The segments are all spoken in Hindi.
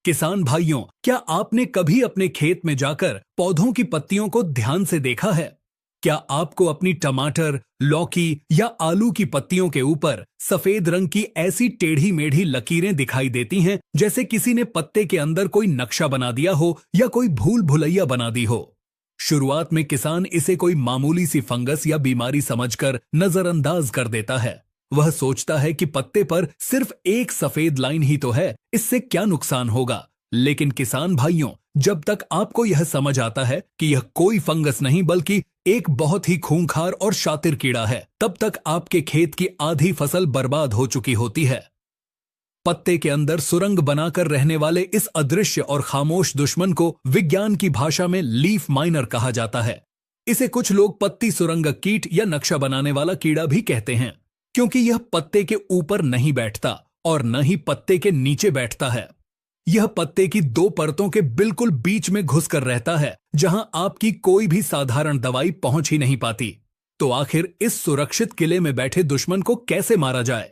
किसान भाइयों, क्या आपने कभी अपने खेत में जाकर पौधों की पत्तियों को ध्यान से देखा है? क्या आपको अपनी टमाटर, लौकी या आलू की पत्तियों के ऊपर सफेद रंग की ऐसी टेढ़ी मेढ़ी लकीरें दिखाई देती हैं जैसे किसी ने पत्ते के अंदर कोई नक्शा बना दिया हो या कोई भूल भुलैया बना दी हो? शुरुआत में किसान इसे कोई मामूली सी फंगस या बीमारी समझकर नजरअंदाज कर देता है। वह सोचता है कि पत्ते पर सिर्फ एक सफेद लाइन ही तो है, इससे क्या नुकसान होगा। लेकिन किसान भाइयों, जब तक आपको यह समझ आता है कि यह कोई फंगस नहीं बल्कि एक बहुत ही खूंखार और शातिर कीड़ा है, तब तक आपके खेत की आधी फसल बर्बाद हो चुकी होती है। पत्ते के अंदर सुरंग बनाकर रहने वाले इस अदृश्य और खामोश दुश्मन को विज्ञान की भाषा में लीफ माइनर कहा जाता है। इसे कुछ लोग पत्ती सुरंग कीट या नक्शा बनाने वाला कीड़ा भी कहते हैं, क्योंकि यह पत्ते के ऊपर नहीं बैठता और न ही पत्ते के नीचे बैठता है। यह पत्ते की दो परतों के बिल्कुल बीच में घुसकर रहता है, जहां आपकी कोई भी साधारण दवाई पहुंच ही नहीं पाती। तो आखिर इस सुरक्षित किले में बैठे दुश्मन को कैसे मारा जाए?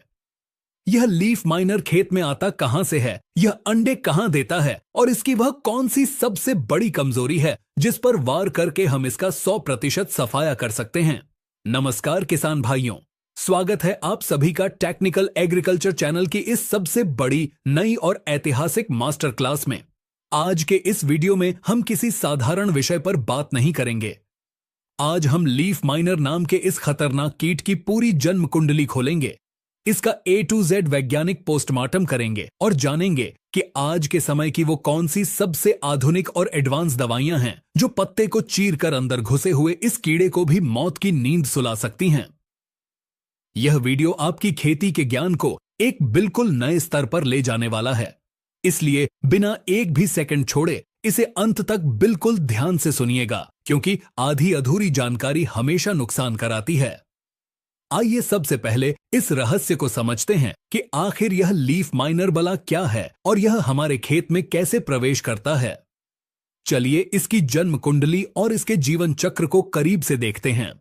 यह लीफ माइनर खेत में आता कहां से है, यह अंडे कहां देता है और इसकी वह कौन सी सबसे बड़ी कमजोरी है जिस पर वार करके हम इसका 100% सफाया कर सकते हैं? नमस्कार किसान भाइयों, स्वागत है आप सभी का टेक्निकल एग्रीकल्चर चैनल की इस सबसे बड़ी, नई और ऐतिहासिक मास्टर क्लास में। आज के इस वीडियो में हम किसी साधारण विषय पर बात नहीं करेंगे। आज हम लीफ माइनर नाम के इस खतरनाक कीट की पूरी जन्म कुंडली खोलेंगे, इसका A to Z वैज्ञानिक पोस्टमार्टम करेंगे और जानेंगे कि आज के समय की वो कौन सी सबसे आधुनिक और एडवांस दवाइयां हैं जो पत्ते को चीर कर अंदर घुसे हुए इस कीड़े को भी मौत की नींद सुला सकती हैं। यह वीडियो आपकी खेती के ज्ञान को एक बिल्कुल नए स्तर पर ले जाने वाला है, इसलिए बिना एक भी सेकंड छोड़े इसे अंत तक बिल्कुल ध्यान से सुनिएगा, क्योंकि आधी अधूरी जानकारी हमेशा नुकसान कराती है। आइए सबसे पहले इस रहस्य को समझते हैं कि आखिर यह लीफ माइनर बला क्या है और यह हमारे खेत में कैसे प्रवेश करता है। चलिए इसकी जन्म कुंडली और इसके जीवन चक्र को करीब से देखते हैं।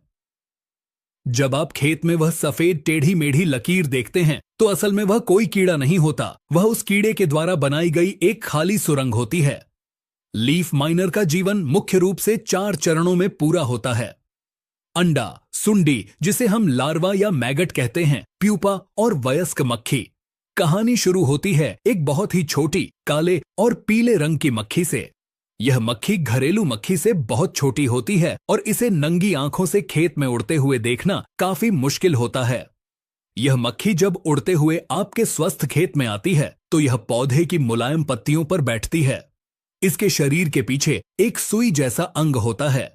जब आप खेत में वह सफेद टेढ़ी मेढ़ी लकीर देखते हैं तो असल में वह कोई कीड़ा नहीं होता, वह उस कीड़े के द्वारा बनाई गई एक खाली सुरंग होती है। लीफ माइनर का जीवन मुख्य रूप से 4 चरणों में पूरा होता है। अंडा, सुंडी जिसे हम लार्वा या मैगट कहते हैं, प्यूपा और वयस्क मक्खी। कहानी शुरू होती है एक बहुत ही छोटी काले और पीले रंग की मक्खी से। यह मक्खी घरेलू मक्खी से बहुत छोटी होती है और इसे नंगी आंखों से खेत में उड़ते हुए देखना काफी मुश्किल होता है। यह मक्खी जब उड़ते हुए आपके स्वस्थ खेत में आती है तो यह पौधे की मुलायम पत्तियों पर बैठती है। इसके शरीर के पीछे एक सुई जैसा अंग होता है।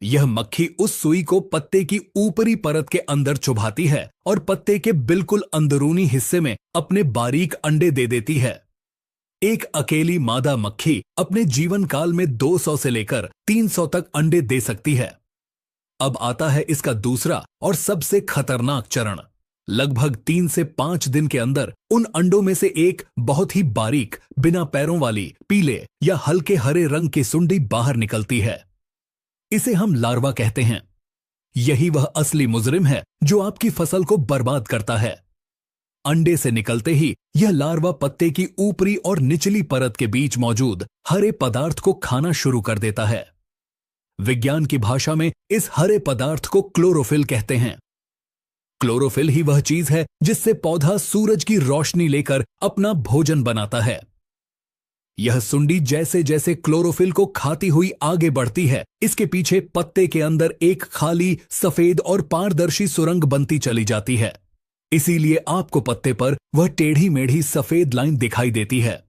यह मक्खी उस सुई को पत्ते की ऊपरी परत के अंदर चुभाती है और पत्ते के बिल्कुल अंदरूनी हिस्से में अपने बारीक अंडे दे देती है। एक अकेली मादा मक्खी अपने जीवन काल में 200 से लेकर 300 तक अंडे दे सकती है। अब आता है इसका दूसरा और सबसे खतरनाक चरण। लगभग 3 से 5 दिन के अंदर उन अंडों में से एक बहुत ही बारीक, बिना पैरों वाली, पीले या हल्के हरे रंग की सुंडी बाहर निकलती है। इसे हम लार्वा कहते हैं। यही वह असली मुजरिम है जो आपकी फसल को बर्बाद करता है। अंडे से निकलते ही यह लार्वा पत्ते की ऊपरी और निचली परत के बीच मौजूद हरे पदार्थ को खाना शुरू कर देता है। विज्ञान की भाषा में इस हरे पदार्थ को क्लोरोफिल कहते हैं। क्लोरोफिल ही वह चीज है जिससे पौधा सूरज की रोशनी लेकर अपना भोजन बनाता है। यह सुंडी जैसे जैसे क्लोरोफिल को खाती हुई आगे बढ़ती है, इसके पीछे पत्ते के अंदर एक खाली, सफेद और पारदर्शी सुरंग बनती चली जाती है। इसीलिए आपको पत्ते पर वह टेढ़ी मेढ़ी सफेद लाइन दिखाई देती है।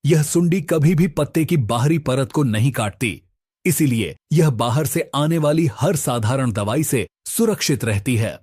यह सुंडी कभी भी पत्ते की बाहरी परत को नहीं काटती, इसीलिए यह बाहर से आने वाली हर साधारण दवाई से सुरक्षित रहती है।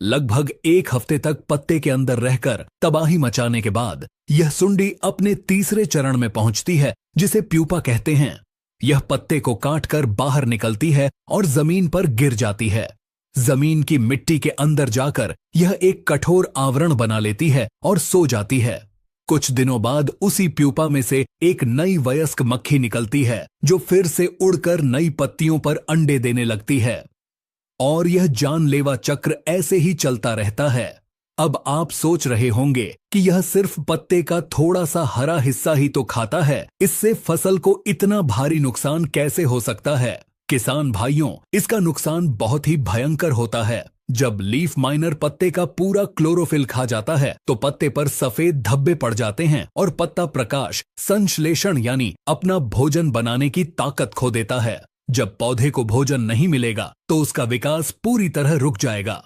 लगभग 1 हफ्ते तक पत्ते के अंदर रहकर तबाही मचाने के बाद यह सुंडी अपने तीसरे चरण में पहुंचती है, जिसे प्यूपा कहते हैं। यह पत्ते को काटकर बाहर निकलती है और जमीन पर गिर जाती है। जमीन की मिट्टी के अंदर जाकर यह एक कठोर आवरण बना लेती है और सो जाती है। कुछ दिनों बाद उसी प्यूपा में से एक नई वयस्क मक्खी निकलती है, जो फिर से उड़कर नई पत्तियों पर अंडे देने लगती है। और यह जानलेवा चक्र ऐसे ही चलता रहता है। अब आप सोच रहे होंगे कि यह सिर्फ पत्ते का थोड़ा सा हरा हिस्सा ही तो खाता है, इससे फसल को इतना भारी नुकसान कैसे हो सकता है। किसान भाइयों, इसका नुकसान बहुत ही भयंकर होता है। जब लीफ माइनर पत्ते का पूरा क्लोरोफिल खा जाता है तो पत्ते पर सफेद धब्बे पड़ जाते हैं और पत्ता प्रकाश संश्लेषण यानी अपना भोजन बनाने की ताकत खो देता है। जब पौधे को भोजन नहीं मिलेगा तो उसका विकास पूरी तरह रुक जाएगा।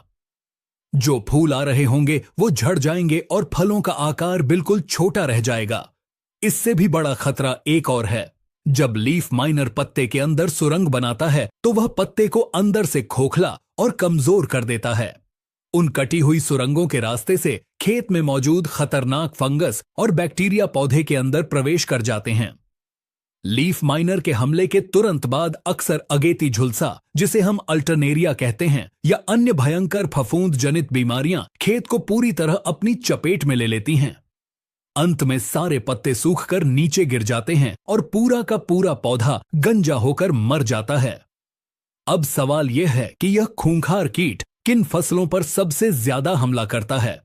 जो फूल आ रहे होंगे वो झड़ जाएंगे और फलों का आकार बिल्कुल छोटा रह जाएगा। इससे भी बड़ा खतरा एक और है। जब लीफ माइनर पत्ते के अंदर सुरंग बनाता है तो वह पत्ते को अंदर से खोखला और कमजोर कर देता है। उन कटी हुई सुरंगों के रास्ते से खेत में मौजूद खतरनाक फंगस और बैक्टीरिया पौधे के अंदर प्रवेश कर जाते हैं। लीफ माइनर के हमले के तुरंत बाद अक्सर अगेती झुलसा, जिसे हम अल्टरनेरिया कहते हैं, या अन्य भयंकर फफूंद जनित बीमारियां खेत को पूरी तरह अपनी चपेट में ले लेती हैं। अंत में सारे पत्ते सूखकर नीचे गिर जाते हैं और पूरा का पूरा पौधा गंजा होकर मर जाता है। अब सवाल यह है कि यह खूंखार कीट किन फसलों पर सबसे ज्यादा हमला करता है।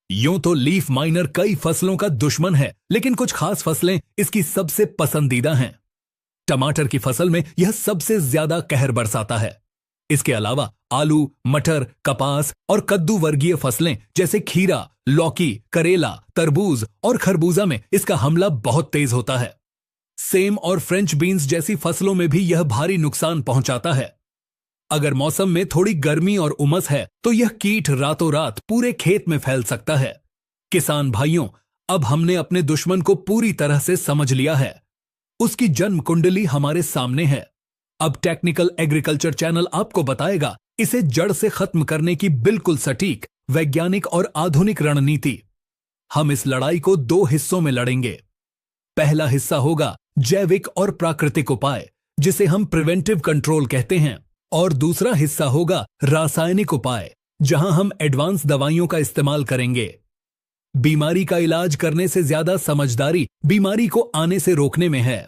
यूं तो लीफ माइनर कई फसलों का दुश्मन है, लेकिन कुछ खास फसलें इसकी सबसे पसंदीदा हैं। टमाटर की फसल में यह सबसे ज्यादा कहर बरसाता है। इसके अलावा आलू, मटर, कपास और कद्दू वर्गीय फसलें जैसे खीरा, लौकी, करेला, तरबूज और खरबूजा में इसका हमला बहुत तेज होता है। सेम और फ्रेंच बीन्स जैसी फसलों में भी यह भारी नुकसान पहुंचाता है। अगर मौसम में थोड़ी गर्मी और उमस है तो यह कीट रातों रात पूरे खेत में फैल सकता है। किसान भाइयों, अब हमने अपने दुश्मन को पूरी तरह से समझ लिया है। उसकी जन्म कुंडली हमारे सामने है। अब टेक्निकल एग्रीकल्चर चैनल आपको बताएगा इसे जड़ से खत्म करने की बिल्कुल सटीक, वैज्ञानिक और आधुनिक रणनीति। हम इस लड़ाई को 2 हिस्सों में लड़ेंगे। पहला हिस्सा होगा जैविक और प्राकृतिक उपाय, जिसे हम प्रिवेंटिव कंट्रोल कहते हैं, और दूसरा हिस्सा होगा रासायनिक उपाय, जहां हम एडवांस दवाइयों का इस्तेमाल करेंगे। बीमारी का इलाज करने से ज्यादा समझदारी बीमारी को आने से रोकने में है।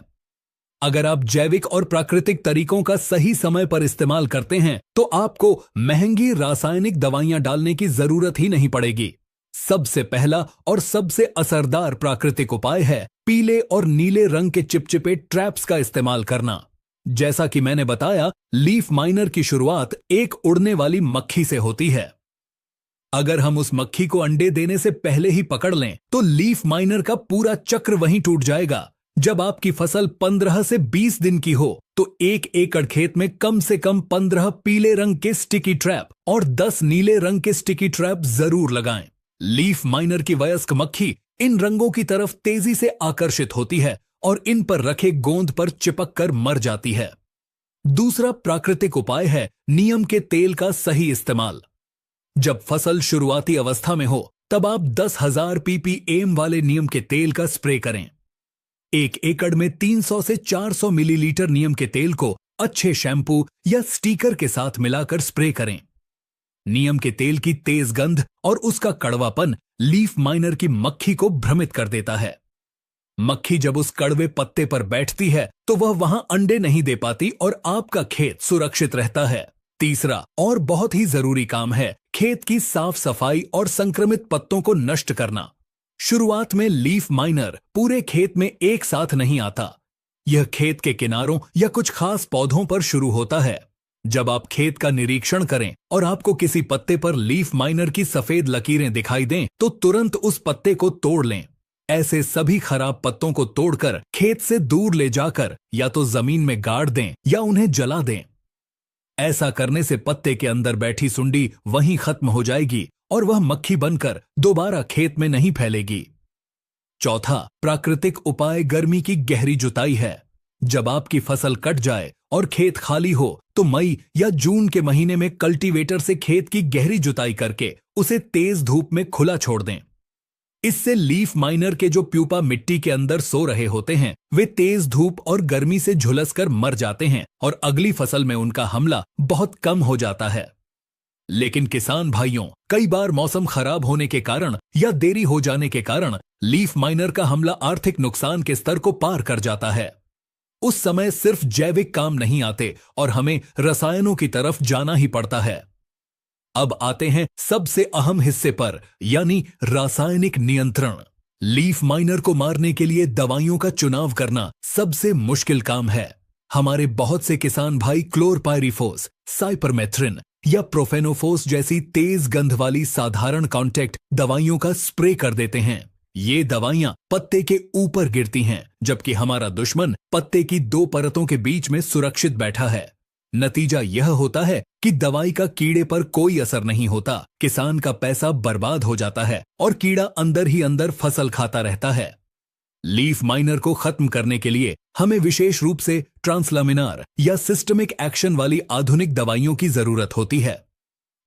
अगर आप जैविक और प्राकृतिक तरीकों का सही समय पर इस्तेमाल करते हैं तो आपको महंगी रासायनिक दवाइयां डालने की जरूरत ही नहीं पड़ेगी। सबसे पहला और सबसे असरदार प्राकृतिक उपाय है पीले और नीले रंग के चिपचिपे ट्रैप्स का इस्तेमाल करना। जैसा कि मैंने बताया, लीफ माइनर की शुरुआत एक उड़ने वाली मक्खी से होती है। अगर हम उस मक्खी को अंडे देने से पहले ही पकड़ लें तो लीफ माइनर का पूरा चक्र वहीं टूट जाएगा। जब आपकी फसल 15 से 20 दिन की हो तो 1 एकड़ खेत में कम से कम 15 पीले रंग के स्टिकी ट्रैप और 10 नीले रंग के स्टिकी ट्रैप जरूर लगाएं। लीफ माइनर की वयस्क मक्खी इन रंगों की तरफ तेजी से आकर्षित होती है और इन पर रखे गोंद पर चिपक कर मर जाती है। दूसरा प्राकृतिक उपाय है नीम के तेल का सही इस्तेमाल। जब फसल शुरुआती अवस्था में हो तब आप 10,000 ppm वाले नीम के तेल का स्प्रे करें। 1 एकड़ में 300 से 400 मिलीलीटर नीम के तेल को अच्छे शैम्पू या स्टीकर के साथ मिलाकर स्प्रे करें। नीम के तेल की तेज गंध और उसका कड़वापन लीफ माइनर की मक्खी को भ्रमित कर देता है। मक्खी जब उस कड़वे पत्ते पर बैठती है तो वह वहां अंडे नहीं दे पाती और आपका खेत सुरक्षित रहता है। तीसरा और बहुत ही जरूरी काम है खेत की साफ सफाई और संक्रमित पत्तों को नष्ट करना। शुरुआत में लीफ माइनर पूरे खेत में एक साथ नहीं आता। यह खेत के किनारों या कुछ खास पौधों पर शुरू होता है। जब आप खेत का निरीक्षण करें और आपको किसी पत्ते पर लीफ माइनर की सफेद लकीरें दिखाई दें तो तुरंत उस पत्ते को तोड़ लें। ऐसे सभी खराब पत्तों को तोड़कर खेत से दूर ले जाकर या तो जमीन में गाड़ दें या उन्हें जला दें। ऐसा करने से पत्ते के अंदर बैठी सुंडी वहीं खत्म हो जाएगी और वह मक्खी बनकर दोबारा खेत में नहीं फैलेगी। चौथा प्राकृतिक उपाय गर्मी की गहरी जुताई है। जब आपकी फसल कट जाए और खेत खाली हो तो मई या जून के महीने में कल्टीवेटर से खेत की गहरी जुताई करके उसे तेज धूप में खुला छोड़ दें। इससे लीफ माइनर के जो प्यूपा मिट्टी के अंदर सो रहे होते हैं वे तेज धूप और गर्मी से झुलसकर मर जाते हैं और अगली फसल में उनका हमला बहुत कम हो जाता है। लेकिन किसान भाइयों, कई बार मौसम खराब होने के कारण या देरी हो जाने के कारण लीफ माइनर का हमला आर्थिक नुकसान के स्तर को पार कर जाता है। उस समय सिर्फ जैविक काम नहीं आते और हमें रसायनों की तरफ जाना ही पड़ता है। अब आते हैं सबसे अहम हिस्से पर, यानी रासायनिक नियंत्रण। लीफ माइनर को मारने के लिए दवाइयों का चुनाव करना सबसे मुश्किल काम है। हमारे बहुत से किसान भाई क्लोरपायरिफोस, साइपरमेथ्रिन या प्रोफेनोफोस जैसी तेज गंध वाली साधारण कॉन्टैक्ट दवाइयों का स्प्रे कर देते हैं। ये दवाइयां पत्ते के ऊपर गिरती हैं, जबकि हमारा दुश्मन पत्ते की 2 परतों के बीच में सुरक्षित बैठा है। नतीजा यह होता है कि दवाई का कीड़े पर कोई असर नहीं होता, किसान का पैसा बर्बाद हो जाता है और कीड़ा अंदर ही अंदर फसल खाता रहता है। लीफ माइनर को खत्म करने के लिए हमें विशेष रूप से ट्रांसलामिनार या सिस्टमिक एक्शन वाली आधुनिक दवाइयों की जरूरत होती है।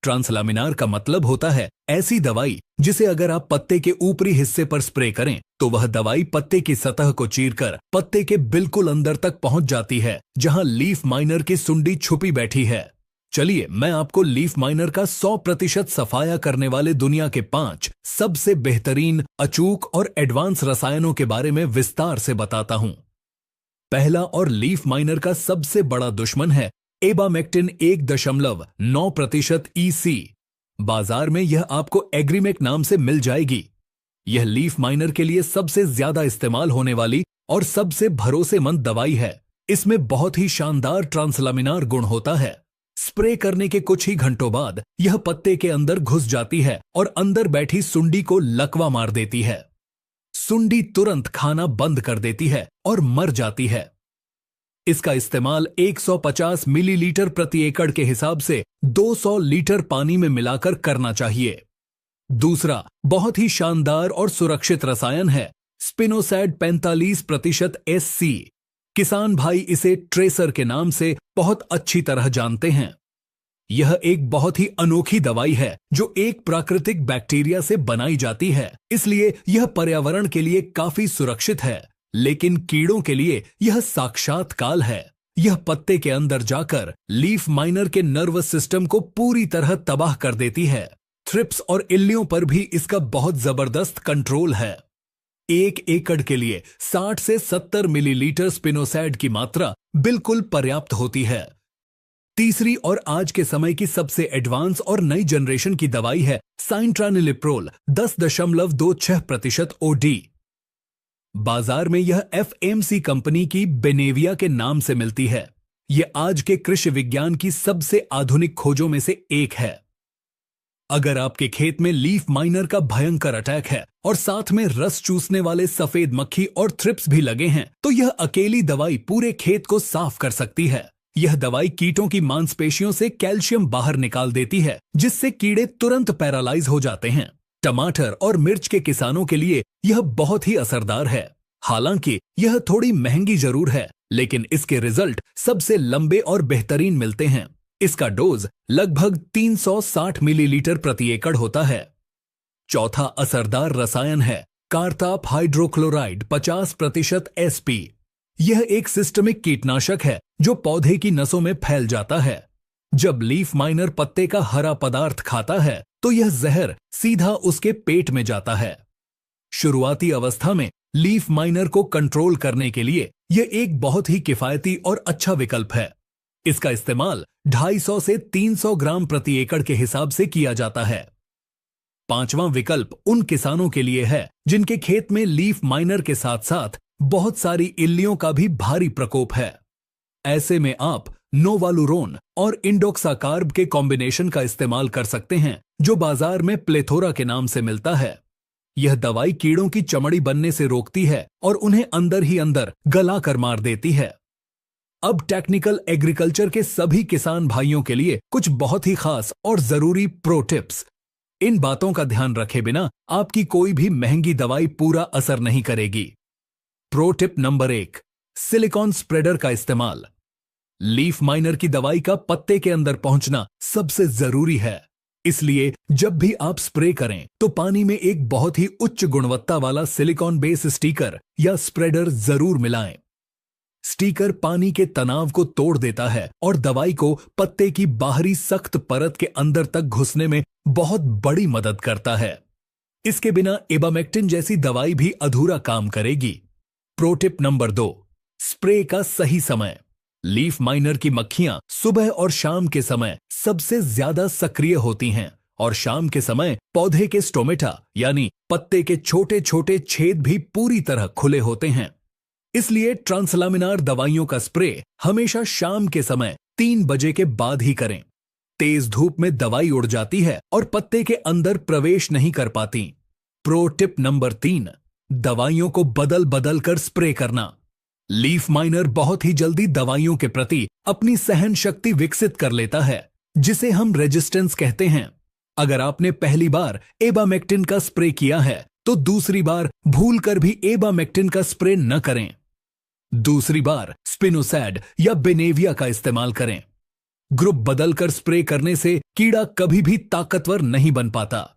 ट्रांसलामिनार का मतलब होता है ऐसी दवाई जिसे अगर आप पत्ते के ऊपरी हिस्से पर स्प्रे करें तो वह दवाई पत्ते की सतह को चीरकर पत्ते के बिल्कुल अंदर तक पहुंच जाती है, जहां लीफ माइनर की सुंडी छुपी बैठी है। चलिए मैं आपको लीफ माइनर का 100% सफाया करने वाले दुनिया के 5 सबसे बेहतरीन, अचूक और एडवांस रसायनों के बारे में विस्तार से बताता हूं। पहला और लीफ माइनर का सबसे बड़ा दुश्मन है एबामेक्टिन 1.9% EC। बाजार में यह आपको एग्रीमेक नाम से मिल जाएगी। यह लीफ माइनर के लिए सबसे ज्यादा इस्तेमाल होने वाली और सबसे भरोसेमंद दवाई है। इसमें बहुत ही शानदार ट्रांसलामिनार गुण होता है। स्प्रे करने के कुछ ही घंटों बाद यह पत्ते के अंदर घुस जाती है और अंदर बैठी सुंडी को लकवा मार देती है। सुंडी तुरंत खाना बंद कर देती है और मर जाती है। इसका इस्तेमाल 150 मिलीलीटर प्रति एकड़ के हिसाब से 200 लीटर पानी में मिलाकर करना चाहिए। दूसरा बहुत ही शानदार और सुरक्षित रसायन है स्पिनोसैड 45% SC। किसान भाई इसे ट्रेसर के नाम से बहुत अच्छी तरह जानते हैं। यह एक बहुत ही अनोखी दवाई है जो एक प्राकृतिक बैक्टीरिया से बनाई जाती है, इसलिए यह पर्यावरण के लिए काफी सुरक्षित है, लेकिन कीड़ों के लिए यह साक्षात काल है। यह पत्ते के अंदर जाकर लीफ माइनर के नर्वस सिस्टम को पूरी तरह तबाह कर देती है। थ्रिप्स और इल्लियों पर भी इसका बहुत जबरदस्त कंट्रोल है। 1 एकड़ के लिए 60 से 70 मिलीलीटर स्पिनोसैड की मात्रा बिल्कुल पर्याप्त होती है। तीसरी और आज के समय की सबसे एडवांस और नई जनरेशन की दवाई है साइंट्रानिलिप्रोल 10.26% OD। बाजार में यह FMC कंपनी की बेनेविया के नाम से मिलती है। यह आज के कृषि विज्ञान की सबसे आधुनिक खोजों में से एक है। अगर आपके खेत में लीफ माइनर का भयंकर अटैक है और साथ में रस चूसने वाले सफेद मक्खी और थ्रिप्स भी लगे हैं, तो यह अकेली दवाई पूरे खेत को साफ कर सकती है। यह दवाई कीटों की मांसपेशियों से कैल्शियम बाहर निकाल देती है, जिससे कीड़े तुरंत पैरालाइज हो जाते हैं। टमाटर और मिर्च के किसानों के लिए यह बहुत ही असरदार है। हालांकि यह थोड़ी महंगी जरूर है, लेकिन इसके रिजल्ट सबसे लंबे और बेहतरीन मिलते हैं। इसका डोज लगभग 360 मिलीलीटर प्रति एकड़ होता है। चौथा असरदार रसायन है कारताप हाइड्रोक्लोराइड 50% SP। यह एक सिस्टमिक कीटनाशक है जो पौधे की नसों में फैल जाता है। जब लीफ माइनर पत्ते का हरा पदार्थ खाता है तो यह जहर सीधा उसके पेट में जाता है। शुरुआती अवस्था में लीफ माइनर को कंट्रोल करने के लिए यह एक बहुत ही किफायती और अच्छा विकल्प है। इसका इस्तेमाल 250 से 300 ग्राम प्रति एकड़ के हिसाब से किया जाता है। पांचवां विकल्प उन किसानों के लिए है जिनके खेत में लीफ माइनर के साथ साथ बहुत सारी इल्लियों का भी भारी प्रकोप है। ऐसे में आप नोवालुरोन और इंडोक्साकार्ब के कॉम्बिनेशन का इस्तेमाल कर सकते हैं, जो बाजार में प्लेथोरा के नाम से मिलता है। यह दवाई कीड़ों की चमड़ी बनने से रोकती है और उन्हें अंदर ही अंदर गला कर मार देती है। अब टेक्निकल एग्रीकल्चर के सभी किसान भाइयों के लिए कुछ बहुत ही खास और जरूरी प्रो टिप्स। इन बातों का ध्यान रखे बिना आपकी कोई भी महंगी दवाई पूरा असर नहीं करेगी। Pro tip number 1, silicon spreader का इस्तेमाल। लीफ माइनर की दवाई का पत्ते के अंदर पहुंचना सबसे जरूरी है, इसलिए जब भी आप स्प्रे करें तो पानी में एक बहुत ही उच्च गुणवत्ता वाला सिलिकॉन बेस स्टिकर या स्प्रेडर जरूर मिलाएं। स्टिकर पानी के तनाव को तोड़ देता है और दवाई को पत्ते की बाहरी सख्त परत के अंदर तक घुसने में बहुत बड़ी मदद करता है। इसके बिना एबामेक्टिन जैसी दवाई भी अधूरा काम करेगी। प्रो टिप नंबर 2, स्प्रे का सही समय। लीफ माइनर की मक्खियां सुबह और शाम के समय सबसे ज्यादा सक्रिय होती हैं और शाम के समय पौधे के स्टोमेटा यानी पत्ते के छोटे छोटे छेद भी पूरी तरह खुले होते हैं। इसलिए ट्रांसलामिनार दवाइयों का स्प्रे हमेशा शाम के समय 3 बजे के बाद ही करें। तेज धूप में दवाई उड़ जाती है और पत्ते के अंदर प्रवेश नहीं कर पाती। प्रो टिप नंबर 3, दवाइयों को बदल बदल कर स्प्रे करना। लीफ माइनर बहुत ही जल्दी दवाइयों के प्रति अपनी सहन शक्ति विकसित कर लेता है, जिसे हम रेजिस्टेंस कहते हैं। अगर आपने पहली बार एबामेक्टिन का स्प्रे किया है तो दूसरी बार भूलकर भी एबामेक्टिन का स्प्रे न करें। दूसरी बार स्पिनोसैड या बेनेविया का इस्तेमाल करें। ग्रुप बदलकर स्प्रे करने से कीड़ा कभी भी ताकतवर नहीं बन पाता।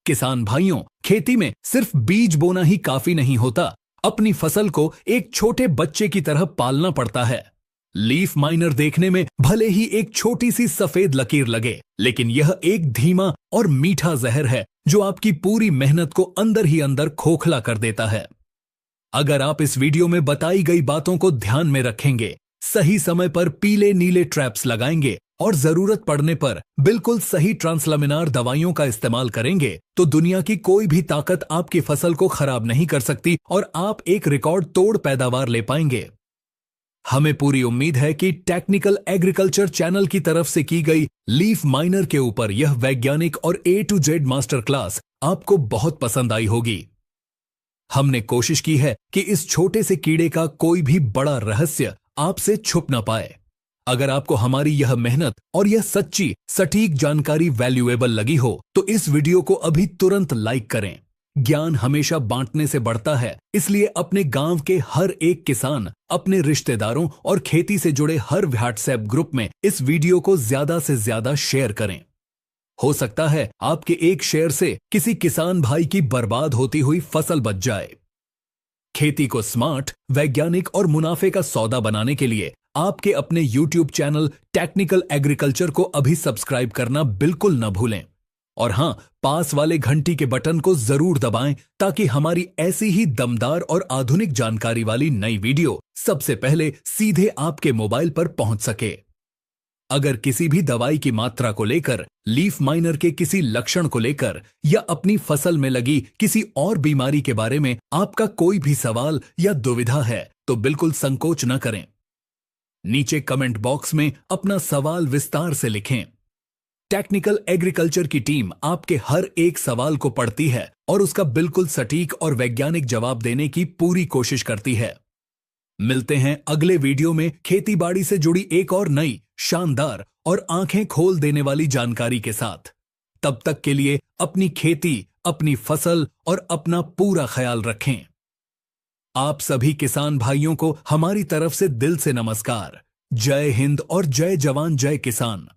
किसान भाइयों, खेती में सिर्फ बीज बोना ही काफी नहीं होता, अपनी फसल को एक छोटे बच्चे की तरह पालना पड़ता है। लीफ माइनर देखने में भले ही एक छोटी सी सफेद लकीर लगे, लेकिन यह एक धीमा और मीठा जहर है जो आपकी पूरी मेहनत को अंदर ही अंदर खोखला कर देता है। अगर आप इस वीडियो में बताई गई बातों को ध्यान में रखेंगे, सही समय पर पीले नीले ट्रैप्स लगाएंगे और जरूरत पड़ने पर बिल्कुल सही ट्रांसलामिनार दवाइयों का इस्तेमाल करेंगे, तो दुनिया की कोई भी ताकत आपकी फसल को खराब नहीं कर सकती और आप एक रिकॉर्ड तोड़ पैदावार ले पाएंगे। हमें पूरी उम्मीद है कि टेक्निकल एग्रीकल्चर चैनल की तरफ से की गई लीफ माइनर के ऊपर यह वैज्ञानिक और A to Z master class आपको बहुत पसंद आई होगी। हमने कोशिश की है कि इस छोटे से कीड़े का कोई भी बड़ा रहस्य आपसे छुप ना पाए। अगर आपको हमारी यह मेहनत और यह सच्ची सटीक जानकारी वैल्यूएबल लगी हो तो इस वीडियो को अभी तुरंत लाइक करें। ज्ञान हमेशा बांटने से बढ़ता है, इसलिए अपने गांव के हर एक किसान, अपने रिश्तेदारों और खेती से जुड़े हर व्हाट्सएप ग्रुप में इस वीडियो को ज्यादा से ज्यादा शेयर करें। हो सकता है आपके एक शेयर से किसी किसान भाई की बर्बाद होती हुई फसल बच जाए। खेती को स्मार्ट, वैज्ञानिक और मुनाफे का सौदा बनाने के लिए आपके अपने YouTube चैनल टेक्निकल एग्रीकल्चर को अभी सब्सक्राइब करना बिल्कुल न भूलें। और हां, पास वाले घंटी के बटन को जरूर दबाएं ताकि हमारी ऐसी ही दमदार और आधुनिक जानकारी वाली नई वीडियो सबसे पहले सीधे आपके मोबाइल पर पहुंच सके। अगर किसी भी दवाई की मात्रा को लेकर, लीफ माइनर के किसी लक्षण को लेकर या अपनी फसल में लगी किसी और बीमारी के बारे में आपका कोई भी सवाल या दुविधा है तो बिल्कुल संकोच न करें। नीचे कमेंट बॉक्स में अपना सवाल विस्तार से लिखें। टेक्निकल एग्रीकल्चर की टीम आपके हर एक सवाल को पढ़ती है और उसका बिल्कुल सटीक और वैज्ञानिक जवाब देने की पूरी कोशिश करती है। मिलते हैं अगले वीडियो में खेती बाड़ी से जुड़ी एक और नई, शानदार और आंखें खोल देने वाली जानकारी के साथ। तब तक के लिए अपनी खेती, अपनी फसल और अपना पूरा ख्याल रखें। आप सभी किसान भाइयों को हमारी तरफ से दिल से नमस्कार। जय हिंद और जय जवान जय किसान।